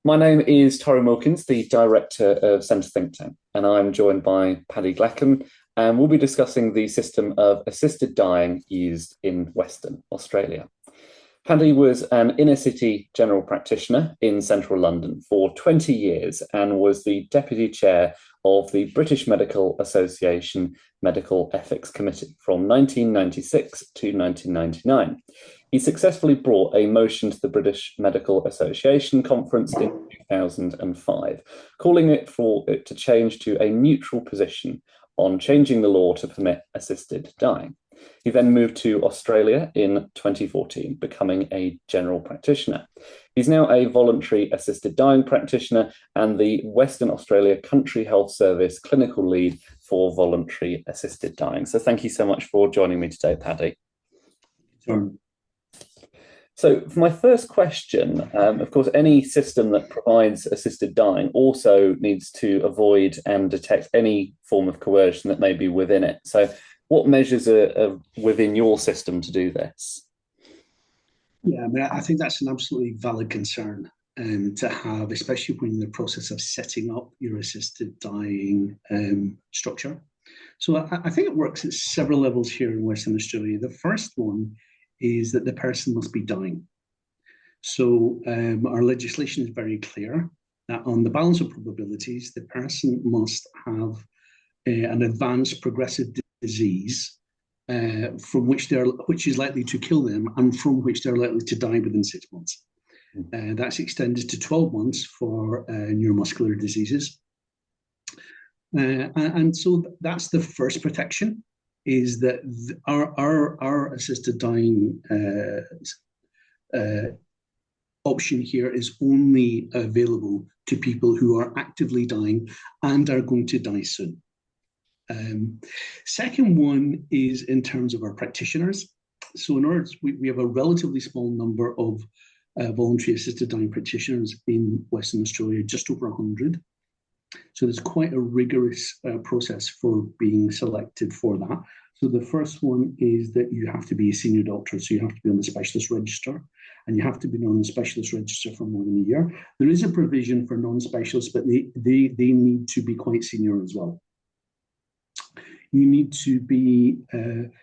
My name is Torrin Wilkins, the Director of Centre Think Tank, and I'm joined by Paddy Glackin, and we'll be discussing the system of assisted dying used in Western Australia. Paddy was an inner city general practitioner in central London for 20 years and was the deputy chair of the British Medical Association Medical Ethics Committee from 1996 to 1999. He successfully brought a motion to the British Medical Association conference in 2005, calling for it to change to a neutral position on changing the law to permit assisted dying. He then moved to Australia in 2014, becoming a general practitioner. He's now a voluntary assisted dying practitioner and the Western Australia Country Health Service clinical lead for voluntary assisted dying. So thank you so much for joining me today, Paddy. Sure. So for my first question, of course, any system that provides assisted dying also needs to avoid and detect any form of coercion that may be within it. So what measures are within your system to do this? Yeah, I mean, I think that's an absolutely valid concern to have, especially when you're in the process of setting up your assisted dying structure. So I think it works at several levels here in Western Australia. The first one is that the person must be dying. So our legislation is very clear that on the balance of probabilities, the person must have an advanced progressive disease from which is likely to kill them and from which they're likely to die within 6 months. That's extended to 12 months for neuromuscular diseases. And so that's the first protection, is that our assisted dying option here is only available to people who are actively dying and are going to die soon. Second one is in terms of our practitioners. So in order, we have a relatively small number of voluntary assisted dying practitioners in Western Australia, just over 100. So there's quite a rigorous process for being selected for that. So the first one is that you have to be a senior doctor, so you have to be on the specialist register, and you have to be on the specialist register for more than a year. There is a provision for non-specialists, but they need to be quite senior as well. You need to be,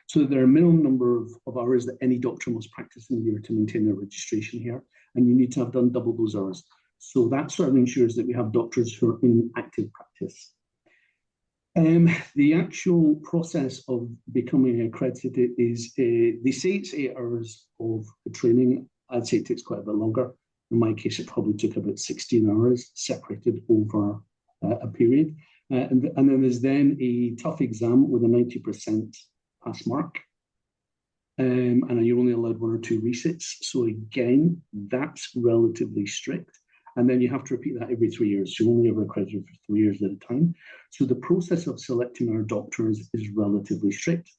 so there are a minimum number of hours that any doctor must practice in a year to maintain their registration here, and you need to have done double those hours. So that sort of ensures that we have doctors who are in active practice. The actual process of becoming accredited is, they say it's 8 hours of training. I'd say it takes quite a bit longer. In my case, it probably took about 16 hours separated over a period. And then there's then a tough exam with a 90% pass mark. And you're only allowed 1 or 2 resits. So again, that's relatively strict. And then you have to repeat that every 3 years. So you're only ever accredited for 3 years at a time. So the process of selecting our doctors is relatively strict.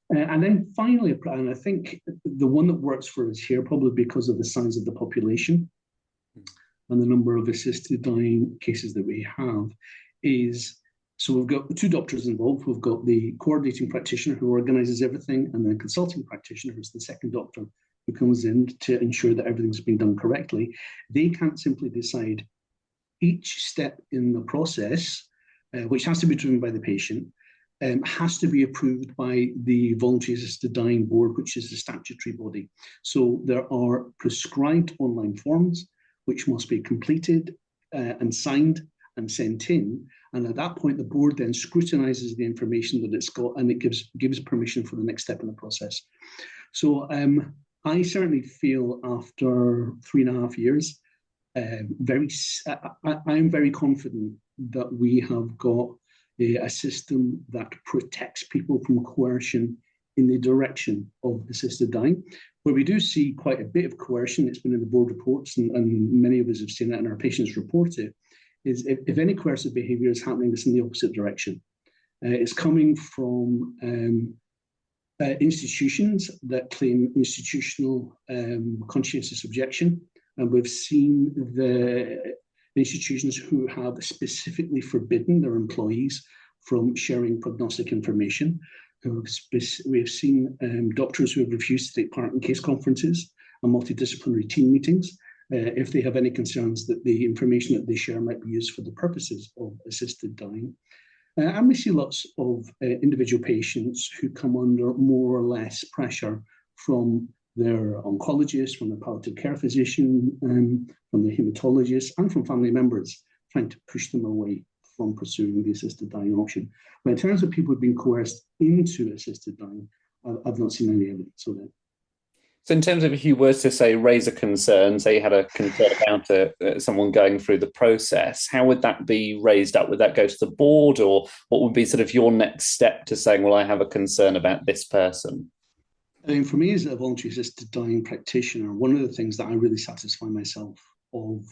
And then finally, and I think the one that works for us here, probably because of the size of the population and the number of assisted dying cases that we have, is, so we've got 2 doctors involved. We've got the coordinating practitioner who organizes everything, and the consulting practitioner, who's the second doctor, who comes in to ensure that everything's being done correctly. They can't simply decide. Each step in the process, which has to be driven by the patient, has to be approved by the Voluntary Assisted Dying Board, which is the statutory body. So there are prescribed online forms which must be completed and signed and sent in. And at that point, the board then scrutinizes the information that it's got, and it gives permission for the next step in the process. So I certainly feel after 3.5 years, I'm very confident that we have got a system that protects people from coercion in the direction of assisted dying. Where we do see quite a bit of coercion, it's been in the board reports, and many of us have seen that, and our patients report it, is if any coercive behavior is happening, it's in the opposite direction. It's coming from institutions that claim institutional conscientious objection. And we've seen the institutions who have specifically forbidden their employees from sharing prognostic information. We have seen doctors who have refused to take part in case conferences and multidisciplinary team meetings. if they have any concerns that the information that they share might be used for the purposes of assisted dying. And we see lots of individual patients who come under more or less pressure from their oncologist, from the palliative care physician, from the hematologist, and from family members, trying to push them away from pursuing the assisted dying option. But in terms of people who've been coerced into assisted dying, I've not seen any evidence of that. So in terms of if you were to say raise a concern, say you had a concern about someone going through the process, how would that be raised up? Would that go to the board, or what would be sort of your next step to saying, well, I have a concern about this person? I mean, for me as a voluntary assisted dying practitioner, one of the things that I really satisfy myself of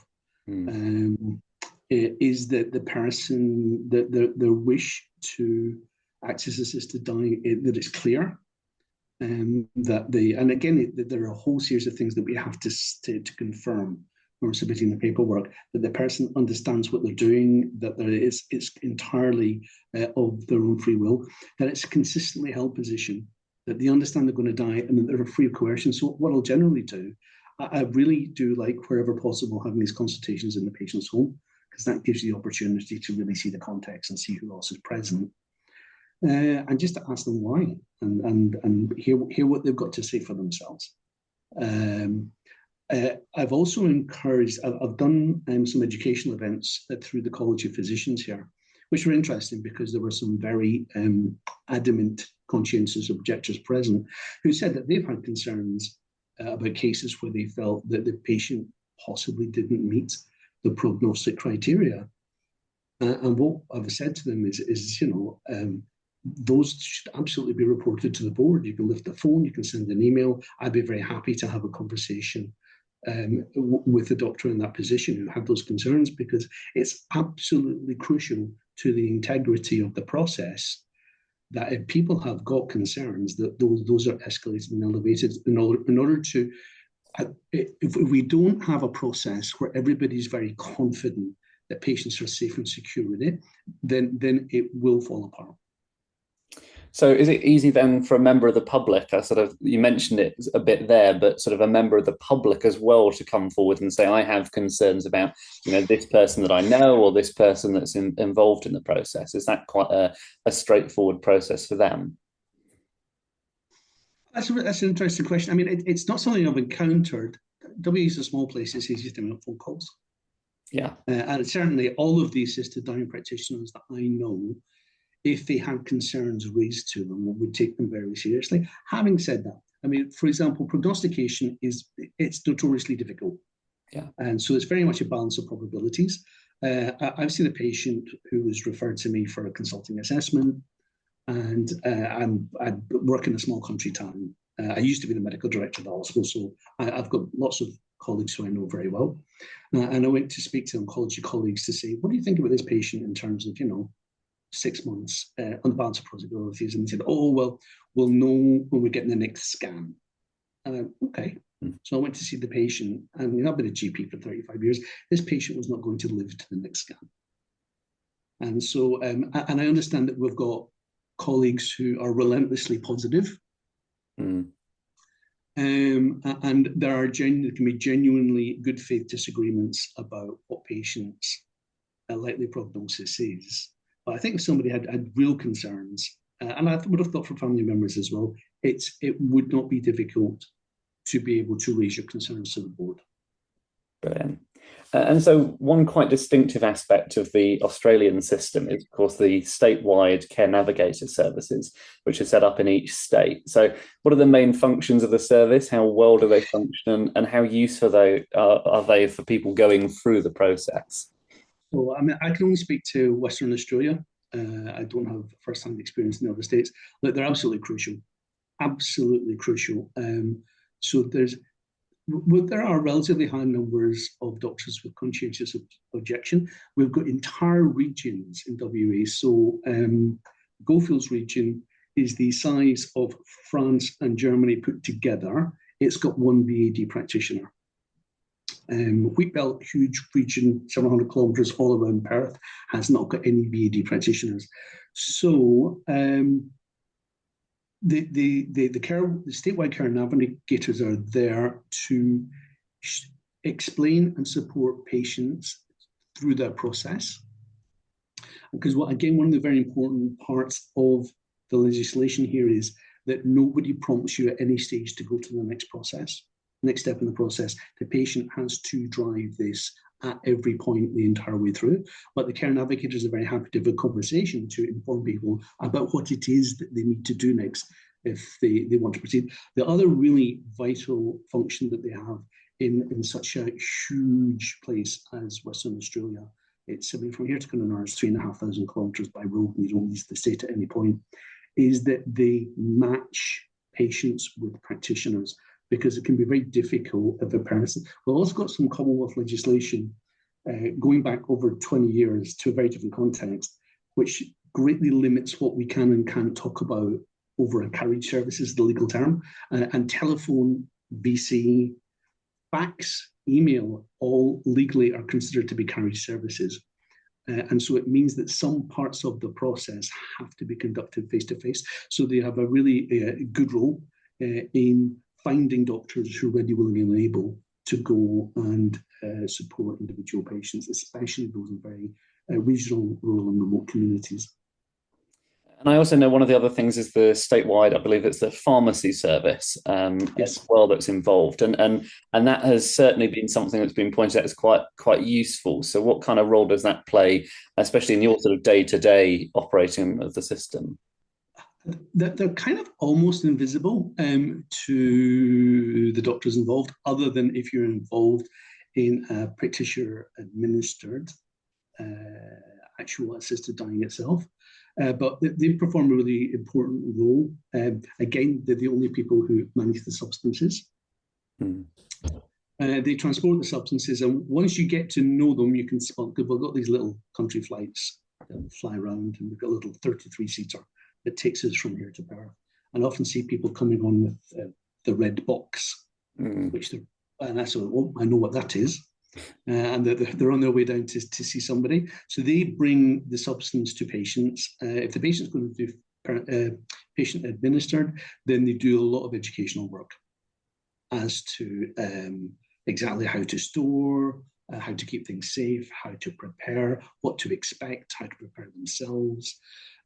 is that the person, their wish to access assisted dying, that it's clear. That and again, there are a whole series of things that we have to confirm when we're submitting the paperwork, that the person understands what they're doing, that it's entirely of their own free will, that it's a consistently held position, that they understand they're going to die, and that they're free of coercion. So what I'll generally do, I really do like, wherever possible, having these consultations in the patient's home, because that gives you the opportunity to really see the context and see who else is present. And just to ask them why, and hear what they've got to say for themselves. I've also encouraged, I've done some educational events through the College of Physicians here, which were interesting because there were some very adamant, conscientious objectors present who said that they've had concerns about cases where they felt that the patient possibly didn't meet the prognostic criteria. And what I've said to them is those should absolutely be reported to the board. You can lift the phone, you can send an email. I'd be very happy to have a conversation with the doctor in that position who had those concerns, because it's absolutely crucial to the integrity of the process that if people have got concerns, that those are escalated and elevated in order to, if we don't have a process where everybody's very confident that patients are safe and secure with it, then it will fall apart. So is it easy then for a member of the public, you mentioned it a bit there, but sort of a member of the public as well to come forward and say, I have concerns about, this person that I know or this person that's involved in the process? Is that quite a straightforward process for them? That's an interesting question. I mean, it's not something I've encountered. WA is a small place, it's easy to make phone calls. Yeah. And certainly all of the assisted dying practitioners that I know, if they had concerns raised to them, would take them very seriously. Having said that, I mean, for example, prognostication it's notoriously difficult. Yeah. And so it's very much a balance of probabilities. I've seen a patient who was referred to me for a consulting assessment, and I work in a small country town. I used to be the medical director of the hospital, so I've got lots of colleagues who I know very well. And I went to speak to oncology colleagues to say, what do you think about this patient in terms of, 6 months on the balance of probabilities? And they said, oh, well, we'll know when we get in the next scan. And I went, okay. So I went to see the patient, and I've been a GP for 35 years. This patient was not going to live to the next scan. And so, and I understand that we've got colleagues who are relentlessly positive. And there can be genuinely good faith disagreements about what patients' likely prognosis is. But I think if somebody had real concerns, and I would have thought for family members as well, it would not be difficult to be able to raise your concerns to the board. Brilliant. And so one quite distinctive aspect of the Australian system is, of course, the statewide care navigator services, which are set up in each state. So what are the main functions of the service? How well do they function, and how useful are they for people going through the process? So, I mean, I can only speak to Western Australia. I don't have first-hand experience in the other states, but they're absolutely crucial. Absolutely crucial. So there are relatively high numbers of doctors with conscientious objection. We've got entire regions in WA. So Goldfields region is the size of France and Germany put together. It's got one VAD practitioner. Wheatbelt, huge region, 700 kilometres all around Perth, has not got any VAD practitioners. So the statewide care navigators are there to explain and support patients through that process. Because again, one of the very important parts of the legislation here is that nobody prompts you at any stage to go to the next step in the process. The patient has to drive this at every point the entire way through. But the care navigators are very happy to have a conversation to inform people about what it is that they need to do next if they want to proceed. The other really vital function that they have in such a huge place as Western Australia, it's from here to Cunnanar is 3,500 kilometres by road, and you don't leave the state at any point, is that they match patients with practitioners, because it can be very difficult if a person. We've also got some Commonwealth legislation going back over 20 years to a very different context, which greatly limits what we can and can't talk about over a carriage service, is the legal term, and telephone, VC, fax, email, all legally are considered to be carriage services. And so it means that some parts of the process have to be conducted face-to-face. So they have a really good role in finding doctors who are ready, willing, and able to go and support individual patients, especially those in very regional, rural, and remote communities. And I also know one of the other things is the statewide, I believe it's the pharmacy service Yes. as well that's involved. And that has certainly been something that's been pointed out as quite useful. So what kind of role does that play, especially in your sort of day-to-day operating of the system? They're kind of almost invisible to the doctors involved, other than if you're involved in a practitioner-administered actual assisted dying itself. But they perform a really important role. Again, they're the only people who manage the substances. They transport the substances, and once you get to know them, you can spot. We've got these little country flights that fly around, and we've got a little 33-seater that takes us from here to Perth. And I often see people coming on with the red box, which they're, and I said, "Oh, I know what that is." And they're on their way down to see somebody. So they bring the substance to patients. If the patient's going to do patient administered, then they do a lot of educational work as to exactly how to store, how to keep things safe, how to prepare, what to expect, how to prepare themselves.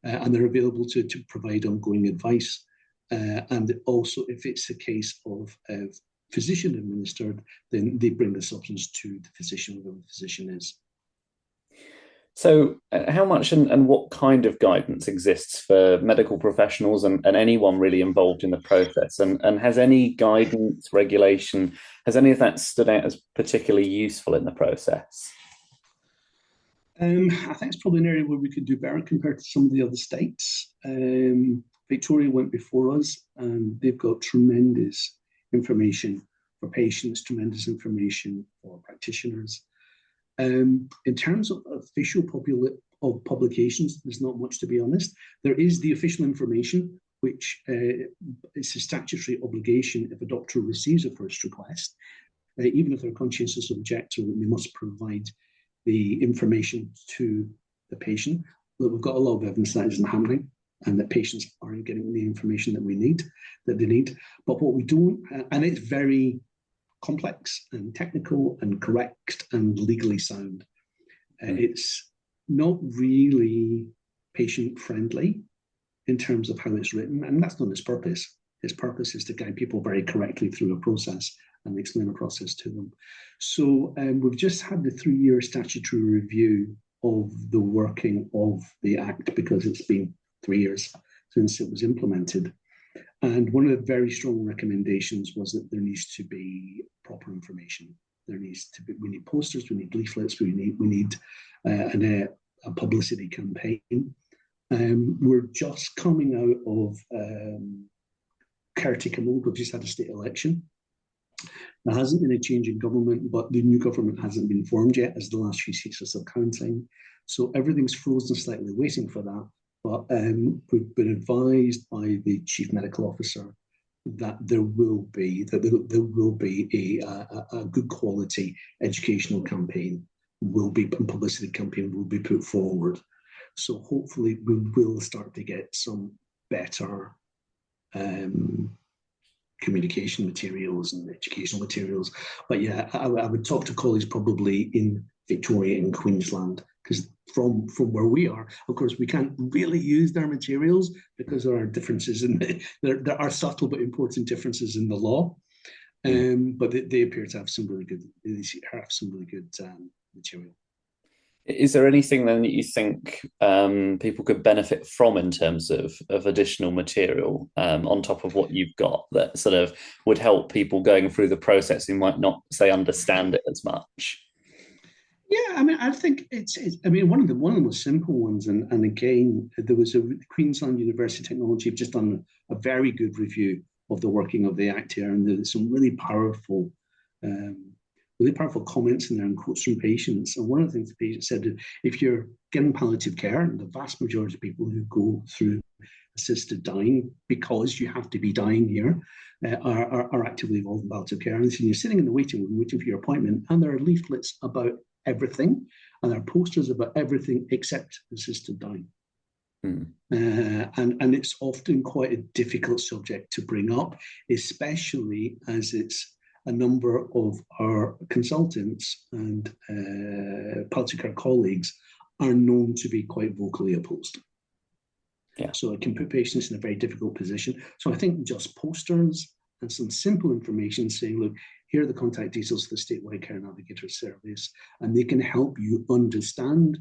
And they're available to provide ongoing advice. And also, if it's a case of physician administered, then they bring the substance to the physician, whoever the physician is. So how much and what kind of guidance exists for medical professionals and anyone really involved in the process? And has any guidance, regulation, has any of that stood out as particularly useful in the process? I think it's probably an area where we could do better compared to some of the other states. Victoria went before us, and they've got tremendous information for patients, tremendous information for practitioners. In terms of official publications, there's not much, to be honest. There is the official information, which is a statutory obligation if a doctor receives a first request. Even if they're a conscientious objector, they must provide the information to the patient. But we've got a lot of evidence that isn't happening, and that patients aren't getting the information that they need. But what we don't, and it's very complex and technical and correct and legally sound. It's not really patient friendly in terms of how it's written, and that's not its purpose. Its purpose is to guide people very correctly through a process and explain the process to them. So we've just had the 3-year statutory review of the working of the Act, because it's been 3 years since it was implemented. And one of the very strong recommendations was that there needs to be proper information. There needs to be, we need posters, we need leaflets, we need a publicity campaign. We're just coming out of caretaker mode. We've just had a state election. There hasn't been a change in government, but the new government hasn't been formed yet, as the last few seats are still counting. So everything's frozen slightly, waiting for that. But we've been advised by the chief medical officer that there will be a good quality educational campaign, and publicity campaign will be put forward. So hopefully we will start to get some better communication materials and educational materials. But yeah, I would talk to colleagues probably in Victoria and Queensland, because from where we are, of course, we can't really use their materials because there are differences in there are subtle but important differences in the law. But they appear to have some really good material. Is there anything then that you think people could benefit from in terms of additional material on top of what you've got that sort of would help people going through the process who might not, say, understand it as much? Yeah, I mean, I think I mean, one of the most simple ones, and again, there was a Queensland University of Technology have just done a very good review of the working of the Act here, and there's some really powerful comments in there and quotes from patients. And one of the things the patient said, if you're given palliative care, and the vast majority of people who go through assisted dying because you have to be dying here are actively involved in palliative care. And so you're sitting in the waiting room waiting for your appointment, and there are leaflets about everything, and there are posters about everything except assisted dying. And it's often quite a difficult subject to bring up, especially as it's a number of our consultants and palliative care colleagues are known to be quite vocally opposed. Yeah. So it can put patients in a very difficult position. So I think just posters and some simple information saying, look, here are the contact details of the Statewide Care Navigator Service, and they can help you understand,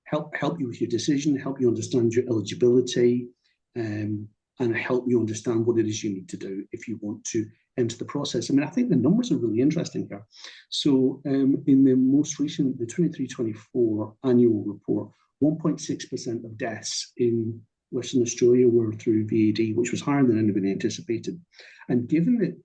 help you with your decision, help you understand your eligibility, and help you understand what it is you need to do if you want to enter the process. I mean, I think the numbers are really interesting here. So in the most recent, the 23-24 annual report, 1.6% of deaths in Western Australia were through VAD, which was higher than anybody anticipated. And given that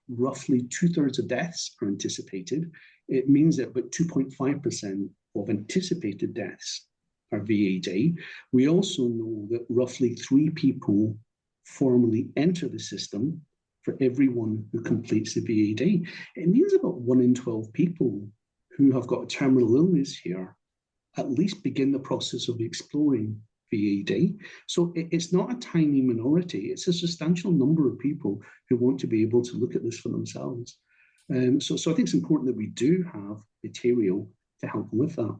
roughly 2/3 of deaths are anticipated, it means that about 2.5% of anticipated deaths are VAD. We also know that roughly 3 people formally enter the system for everyone who completes the VAD. It means about 1 in 12 people who have got a terminal illness here at least begin the process of exploring VAD. So it's not a tiny minority, it's a substantial number of people who want to be able to look at this for themselves. So I think it's important that we do have material to help them with that.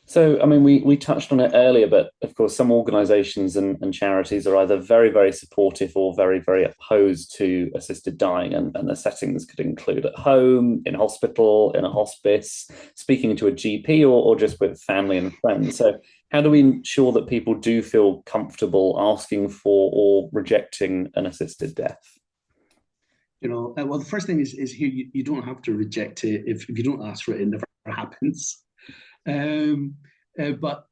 So, I mean, we touched on it earlier, but of course, some organisations and charities are either very, very supportive or very, very opposed to assisted dying. And the settings could include at home, in hospital, in a hospice, speaking to a GP, or just with family and friends. So how do we ensure that people do feel comfortable asking for or rejecting an assisted death? Well, the first thing is here, you don't have to reject it. If you don't ask for it, it never happens. But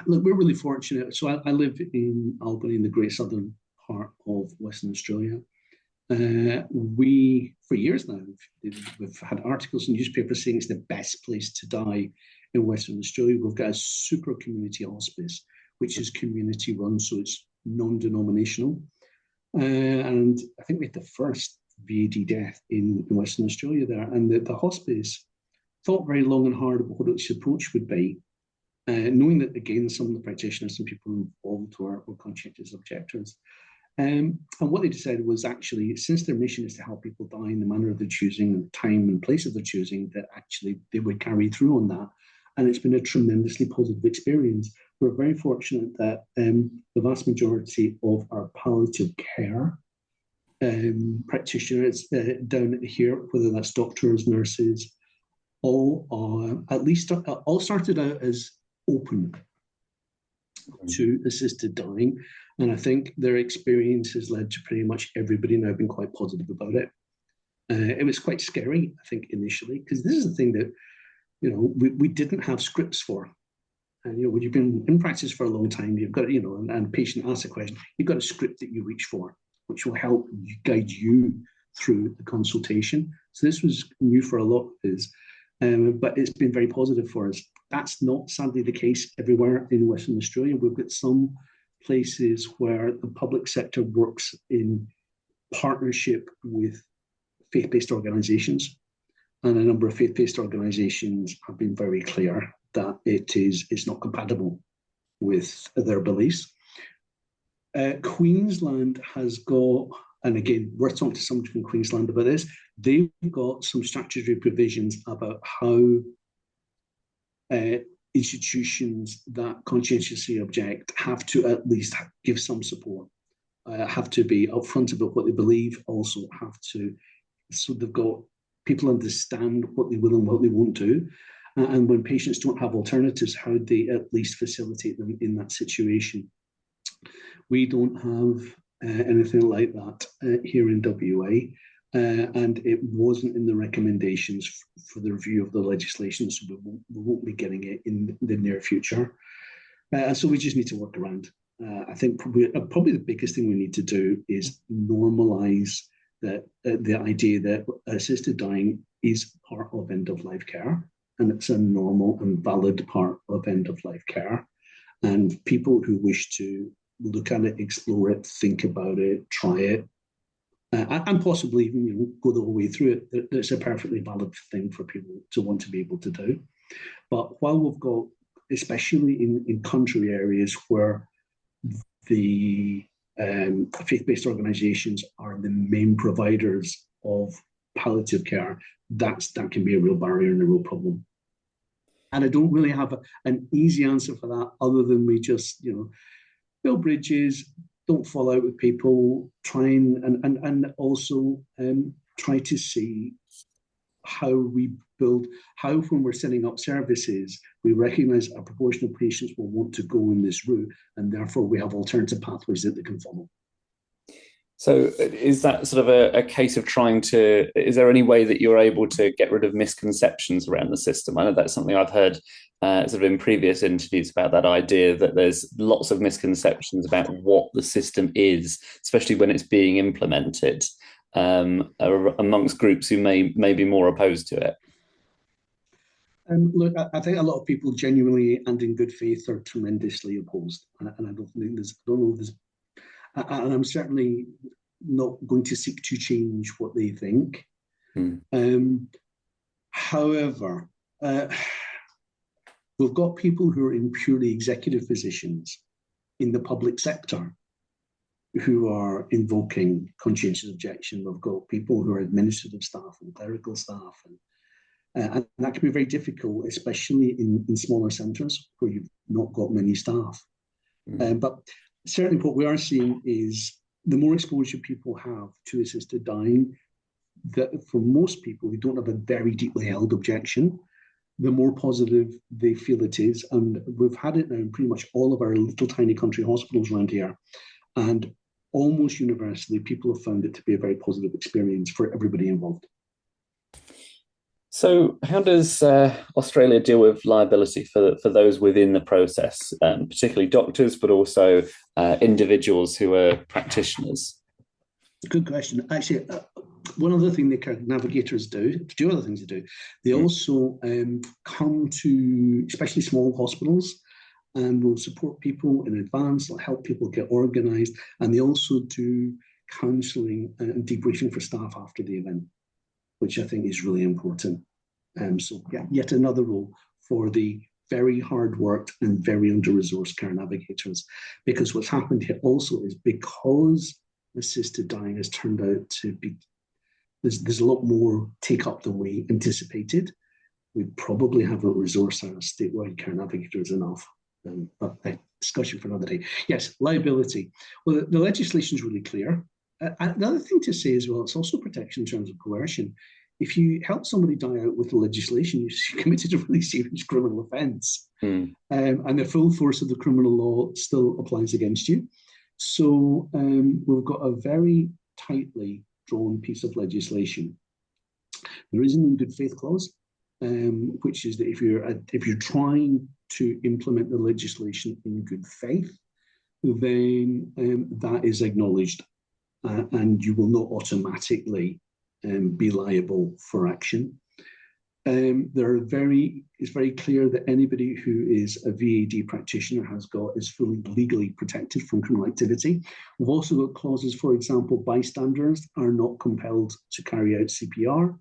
look, we're really fortunate. So I live in Albany, in the great southern part of Western Australia. We, for years now, we've had articles in newspapers saying it's the best place to die in Western Australia. We've got a super community hospice, which is community run, so it's non-denominational. And I think we had the first VAD death in Western Australia there. And the hospice thought very long and hard about what its approach would be, knowing that, again, some of the practitioners and people involved were conscientious objectors. And what they decided was, actually, since their mission is to help people die in the manner of their choosing, and time and place of their choosing, that actually they would carry through on that. And it's been a tremendously positive experience. We're very fortunate that the vast majority of our palliative care practitioners down here, whether that's doctors, nurses, all started out as open to assisted dying, and I think their experience has led to pretty much everybody now being quite positive about it. It was quite scary, I think, initially, because this is the thing that we didn't have scripts for. And when you've been in practice for a long time, you've got and a patient asks a question, you've got a script that you reach for, which will help guide you through the consultation. So this was new for a lot of us. But it's been very positive for us. That's not, sadly, the case everywhere in Western Australia. We've got some places where the public sector works in partnership with faith-based organisations, and a number of faith-based organisations have been very clear that it's not compatible with their beliefs. Queensland has got and again, we're talking to somebody from Queensland about this, they've got some statutory provisions about how institutions that conscientiously object have to at least give some support, have to be upfront about what they believe, also have to, so they've got people understand what they will and what they won't do. And when patients don't have alternatives, how they at least facilitate them in that situation. We don't have anything like that here in WA, and it wasn't in the recommendations for the review of the legislation, so we won't be getting it in the near future. So we just need to work around. I think probably the biggest thing we need to do is normalise the idea that assisted dying is part of end-of-life care, and it's a normal and valid part of end-of-life care. And people who wish to look at it, explore it, think about it, try it, and possibly even go the whole way through it, it's a perfectly valid thing for people to want to be able to do. But while we've got, especially in country areas where the faith-based organisations are the main providers of palliative care, that can be a real barrier and a real problem. And I don't really have an easy answer for that, other than we just, build bridges, don't fall out with people, try and also try to see how we build, how when we're setting up services, we recognise a proportion of patients will want to go in this route, and therefore we have alternative pathways that they can follow. So is that sort of a case of is there any way that you're able to get rid of misconceptions around the system? I know that's something I've heard sort of in previous interviews about, that idea that there's lots of misconceptions about what the system is, especially when it's being implemented amongst groups who may be more opposed to it. Look, I think a lot of people genuinely and in good faith are tremendously opposed, and I don't think and I'm certainly not going to seek to change what they think. However, we've got people who are in purely executive positions in the public sector who are invoking conscientious objection. We've got people who are administrative staff and clerical staff, and that can be very difficult, especially in smaller centres where you've not got many staff. But certainly what we are seeing is the more exposure people have to assisted dying, that for most people who don't have a very deeply held objection, the more positive they feel it is. And we've had it now in pretty much all of our little tiny country hospitals around here. And almost universally, people have found it to be a very positive experience for everybody involved. So how does Australia deal with liability for those within the process, particularly doctors, but also individuals who are practitioners? Good question. Actually, one other thing the care navigators do, two other things they do, they also come to especially small hospitals and will support people in advance, they'll help people get organised, and they also do counselling and debriefing for staff after the event, which I think is really important. So yeah, yet another role for the very hard worked and very under-resourced care navigators. Because what's happened here also is, because assisted dying has turned out to be, there's a lot more take up than we anticipated. We probably haven't resourced our statewide care navigators enough. But a discussion for another day. Yes, liability. Well, the legislation is really clear. Another thing to say as well, it's also protection in terms of coercion. If you help somebody die out with the legislation, you've committed a really serious criminal offence. And the full force of the criminal law still applies against you. So we've got a very tightly drawn piece of legislation. There is an in good faith clause, which is that if you're trying to implement the legislation in good faith, then that is acknowledged, and you will not automatically be liable for action. It's very clear that anybody who is a VAD practitioner is fully legally protected from criminal activity. We've also got clauses, for example, bystanders are not compelled to carry out CPR.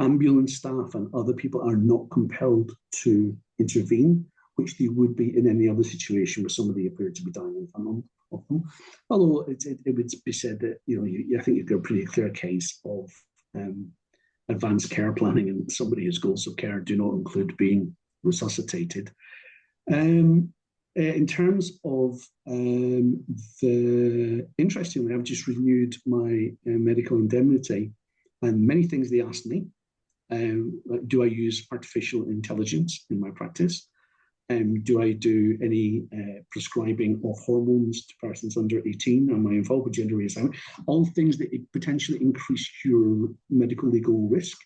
Ambulance staff and other people are not compelled to intervene, which they would be in any other situation where somebody appeared to be dying in front of them. of them. Although it would be said that, I think you've got a pretty clear case of advanced care planning, and somebody whose goals of care do not include being resuscitated. In terms of interestingly, I've just renewed my medical indemnity, and many things they asked me. Do I use artificial intelligence in my practice? Do I do any prescribing of hormones to persons under 18? Am I involved with gender reassignment? All things that potentially increase your medical legal risk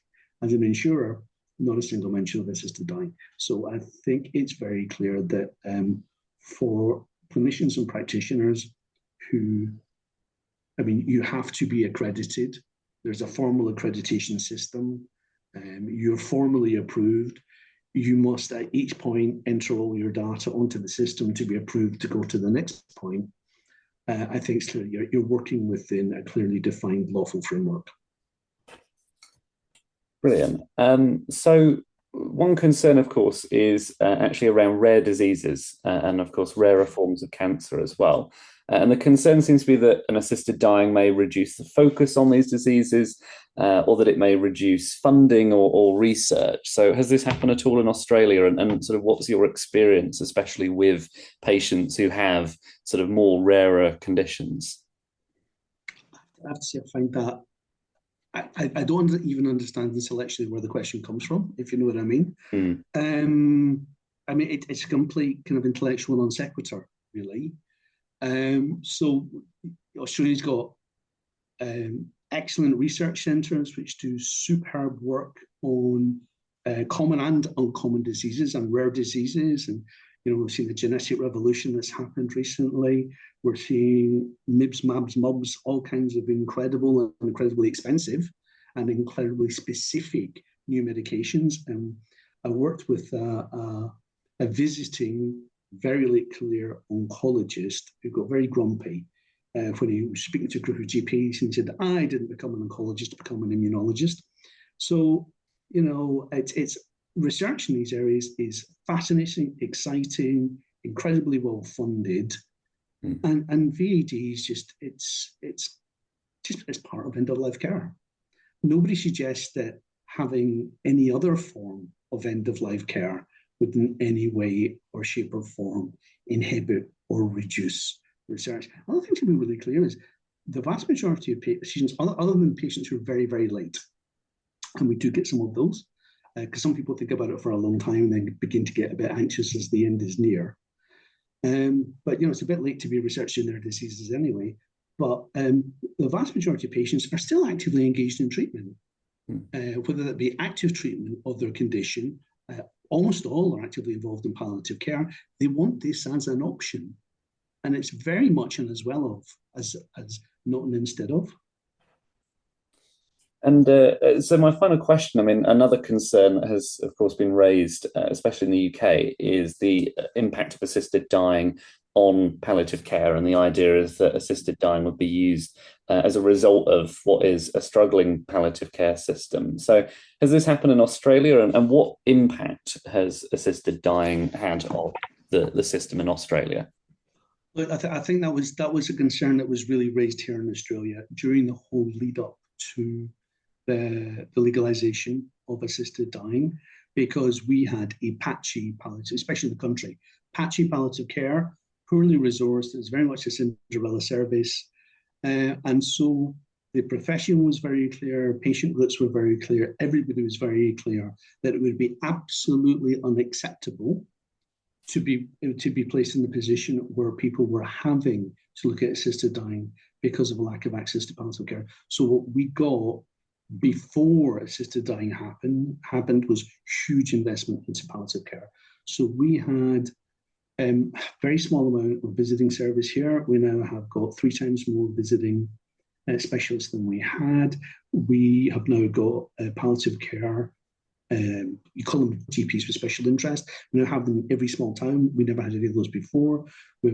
as an insurer, not a single mention of assisted dying. So I think it's very clear that for clinicians and practitioners you have to be accredited. There's a formal accreditation system. You're formally approved. You must at each point enter all your data onto the system to be approved to go to the next point. I think it's clear you're working within a clearly defined lawful framework. Brilliant. So one concern, of course, is actually around rare diseases and, of course, rarer forms of cancer as well. And the concern seems to be that an assisted dying may reduce the focus on these diseases or that it may reduce funding or research. So has this happened at all in Australia? And sort of what's your experience, especially with patients who have sort of more rarer conditions? I have to say, I find that I don't even understand intellectually where the question comes from, if you know what I mean. It's a complete kind of intellectual non sequitur, really. So Australia's got excellent research centres which do superb work on common and uncommon diseases and rare diseases. And we've seen the genetic revolution that's happened recently. We're seeing MIBS, MABS, MUBS, all kinds of incredible and incredibly expensive and incredibly specific new medications. And I worked with a visiting, very late career oncologist who got very grumpy when he was speaking to a group of GPs and said, I didn't become an oncologist to become an immunologist. So, it's research in these areas is fascinating, exciting, incredibly well funded. And VAD is just, it's part of end of life care. Nobody suggests that having any other form of end of life care would in any way or shape or form inhibit or reduce research. Another thing to be really clear is the vast majority of patients, other than patients who are very, very late, and we do get some of those, because some people think about it for a long time and then begin to get a bit anxious as the end is near. But it's a bit late to be researching their diseases anyway. But the vast majority of patients are still actively engaged in treatment, whether that be active treatment of their condition. Almost all are actively involved in palliative care. They want this as an option. And it's very much an as well of as not an instead of. And so my final question, another concern that has, of course, been raised, especially in the UK, is the impact of assisted dying on palliative care. And the idea is that assisted dying would be used as a result of what is a struggling palliative care system. So has this happened in Australia? And what impact has assisted dying had on the system in Australia? Look, I think that was a concern that was really raised here in Australia during the whole lead up to the legalisation of assisted dying, because we had a patchy palliative, especially in the country, patchy palliative care, poorly resourced. It's very much a Cinderella service. And so the profession was very clear, patient groups were very clear, everybody was very clear that it would be absolutely unacceptable to be placed in the position where people were having to look at assisted dying because of a lack of access to palliative care. So what we got before assisted dying happened was huge investment into palliative care. So we had very small amount of visiting service here. We now have got 3 times more visiting specialists than we had. We have now got palliative care. You call them GPs with special interest. We now have them in every small town. We never had any of those before. We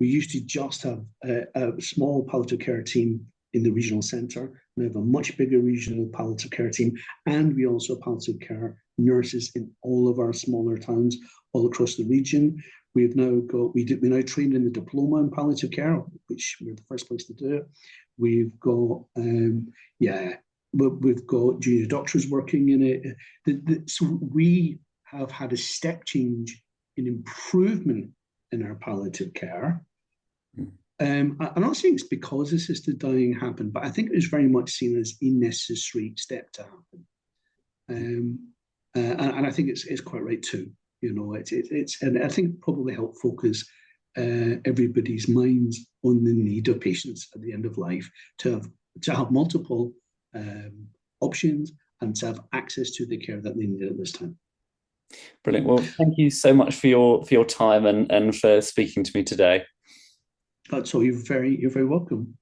used to just have a small palliative care team in the regional centre. We have a much bigger regional palliative care team, and we also have palliative care nurses in all of our smaller towns all across the region. We've now got we now trained in the diploma in palliative care, which we're the first place to do it. We've got we've got junior doctors working in it. So we have had a step change in improvement in our palliative care. I'm not saying it's because assisted dying happened, but I think it was very much seen as a necessary step to happen. And I think it's quite right too. You know, it's and I think probably help focus everybody's minds on the need of patients at the end of life to have multiple options and to have access to the care that they need at this time. Brilliant. Well, thank you so much for your time and for speaking to me today. So you're very welcome.